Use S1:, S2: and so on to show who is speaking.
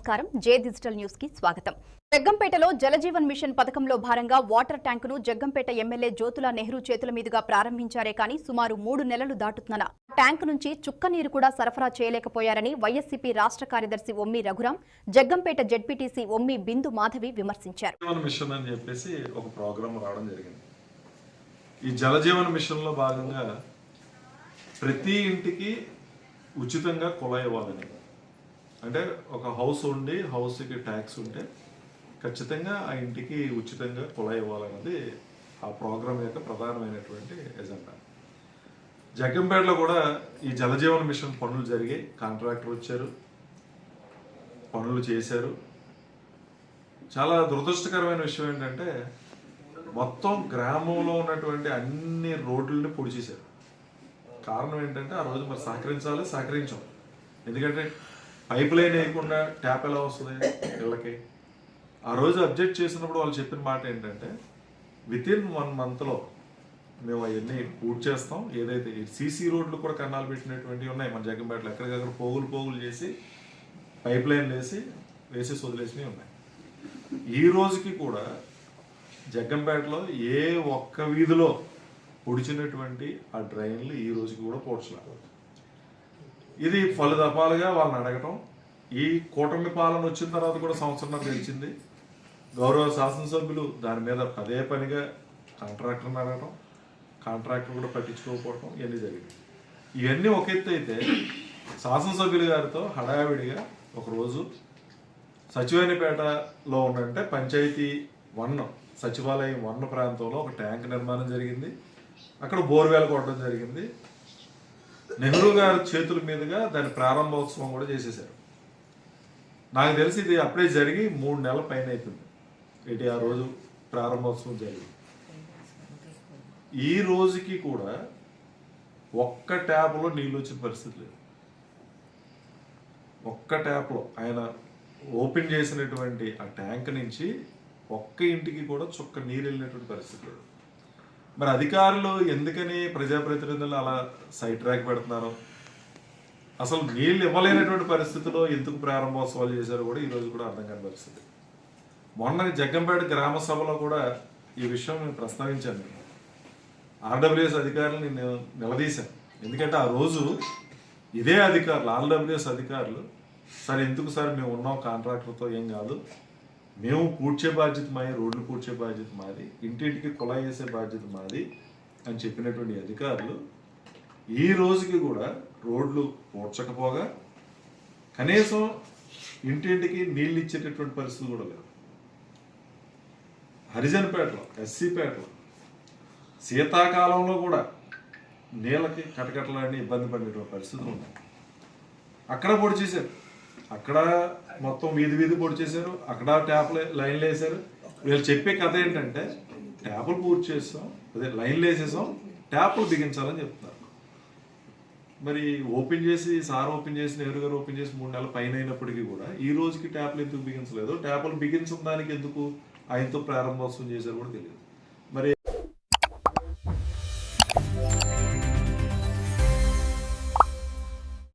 S1: నమస్కారం. జే digital news కి స్వాగతం. జగ్గంపేటలో జలజీవన్ మిషన్ పథకంలో భాగంగా వాటర్ ట్యాంకును జగ్గంపేట ఎమ్మెల్యే జ్యోతుల నెహ్రూ చేతుల మీదుగా ప్రారంభించారే కానీ సుమారు 3 నెలలు దాటుతున్న ట్యాంకు నుంచి చుక్క నీరు కూడా సరఫరా చేయలేకపోయారని వైఎస్సీపీ రాష్ట్ర కార్యదర్శి ఒమ్మి రఘురాం, జగ్గంపేట జెడ్పీటీసీ ఒమ్మి బిందు మాధవి విమర్శించారు.
S2: మిషన్ అని చెప్పేసి ఒక ప్రోగ్రాం రావడం జరిగింది. ఈ జలజీవన్ మిషన్ లో భాగంగా ప్రతి ఇంటికి ఉచితంగా కుళాయి ఇవ్వాలని, అంటే ఒక హౌస్ ఉండి హౌస్కి ట్యాక్స్ ఉంటే ఖచ్చితంగా ఆ ఇంటికి ఉచితంగా కుళాయి ఇవ్వాలన్నది ఆ ప్రోగ్రాం యొక్క ప్రధానమైనటువంటి ఎజెండా. జగ్గంపేటలో కూడా ఈ జలజీవన్ మిషన్ పనులు జరిగాయి. కాంట్రాక్టర్ వచ్చారు, పనులు చేశారు. చాలా దురదృష్టకరమైన విషయం ఏంటంటే మొత్తం గ్రామంలో ఉన్నటువంటి అన్ని రోడ్లని పొడి చేశారు. కారణం ఏంటంటే ఆ రోజు మరి సహకరించాం. ఎందుకంటే పైప్ లైన్ వేయకుండా ట్యాప్ ఎలా వస్తుంది ఇళ్ళకి? ఆ రోజు అబ్జెక్ట్ చేసినప్పుడు వాళ్ళు చెప్పిన మాట ఏంటంటే వితిన్ 1 monthలో మేము అవన్నీ పూర్తి చేస్తాం. ఏదైతే సీసీ రోడ్లు కూడా కన్నాలు పెట్టినటువంటివి ఉన్నాయి మన జగ్గంపేటలో, ఎక్కడికక్కడ పోగులు చేసి పైప్ లైన్లు వేసి వదిలేసినవి ఉన్నాయి. ఈ రోజుకి కూడా జగ్గంపేటలో ఏ ఒక్క వీధిలో పొడిచినటువంటి ఆ డ్రైన్లు ఈ రోజుకి కూడా పోడ్చలేదు. ఇది పలు దఫాలుగా వాళ్ళని అడగటం. ఈ కూటమి పాలన వచ్చిన తర్వాత కూడా సంవత్సరం గడిచింది. గౌరవ శాసనసభ్యులు దాని మీద పదే పనిగా కాంట్రాక్టర్ని అడగటం, కాంట్రాక్టర్ కూడా పట్టించుకోకపోవటం ఇవన్నీ జరిగింది. ఇవన్నీ ఒక ఎత్తు అయితే శాసనసభ్యులు గారితో హడావిడిగా ఒకరోజు సచివాలయపేటలో ఉన్నంటే పంచాయతీ 1 సచివాలయం 1 ప్రాంతంలో ఒక ట్యాంక్ నిర్మాణం జరిగింది. అక్కడ బోర్వెల్ కొట్టడం జరిగింది. నెహ్రూ గారి చేతుల మీదుగా దాని ప్రారంభోత్సవం కూడా చేసేసారు. నాకు తెలిసి ఇది అప్పుడే జరిగి 3 నెలల పైన అయిపోయింది. ఆ రోజు ప్రారంభోత్సవం జరిగింది. ఈ రోజుకి కూడా ఒక్క ట్యాప్లో నీళ్ళు వచ్చిన పరిస్థితి లేదు. ఒక్క ట్యాప్లో ఆయన ఓపెన్ చేసినటువంటి ఆ ట్యాంక్ నుంచి ఒక్క ఇంటికి కూడా చుక్క నీరు వెళ్ళినటువంటి పరిస్థితి లేదు. మరి అధికారులు ఎందుకని ప్రజాప్రతినిధులు అలా సైడ్ ట్రాక్ పెడుతున్నారు? అసలు నీళ్ళు ఇవ్వలేనటువంటి పరిస్థితిలో ఎందుకు ప్రారంభోత్సవాలు చేశారో కూడా ఈరోజు కూడా అర్థం కాని పరిస్థితి. మొన్న జగ్గంపేట గ్రామ సభలో కూడా ఈ విషయం నేను ప్రస్తావించాను. ఆర్డబ్ల్యూఎస్ అధికారులు నేను నిలదీశాను. ఎందుకంటే ఆ రోజు ఇదే అధికారులు, ఆర్డబ్ల్యూఎస్ అధికారులు, సార్ ఎందుకు సార్ మేము ఉన్నాం కాంట్రాక్టర్తో, ఏం కాదు, మేము పూడ్చే బాధ్యత మాది, రోడ్లు పూడ్చే బాధ్యత మాది, ఇంటింటికి కుళాయి వేసే బాధ్యత మాది అని చెప్పినటువంటి అధికారులు ఈ రోజుకి కూడా రోడ్లు పూడ్చకపోగా కనీసం ఇంటింటికి నీళ్ళు ఇచ్చేటటువంటి పరిస్థితులు కూడా లేవు. హరిజన్పేటలో, ఎస్సీపేటలో శీతాకాలంలో కూడా నీళ్ళకి కటకటలాడి ఇబ్బంది పడేటువంటి పరిస్థితులు ఉన్నాయి. అక్కడ పొడి చేశారు, అక్కడ మొత్తం వీధి పొడి చేశారు, అక్కడ ట్యాప్లు లైన్లు వేసారు. వీళ్ళు చెప్పే కథ ఏంటంటే ట్యాపులు పూర్తి చేస్తాం, అదే లైన్లు వేసేసాం, ట్యాపులు బిగించాలని చెప్తున్నారు. మరి ఓపెన్ చేసి నెహ్రూ గారు ఓపెన్ చేసి 3 నెలల పైన అయినప్పటికీ కూడా ఈ రోజుకి ట్యాపులు ఎందుకు బిగించలేదు? ట్యాపులు బిగించడం దానికి ఎందుకు ఆయనతో ప్రారంభోత్సవం చేశారు కూడా తెలియదు. మరి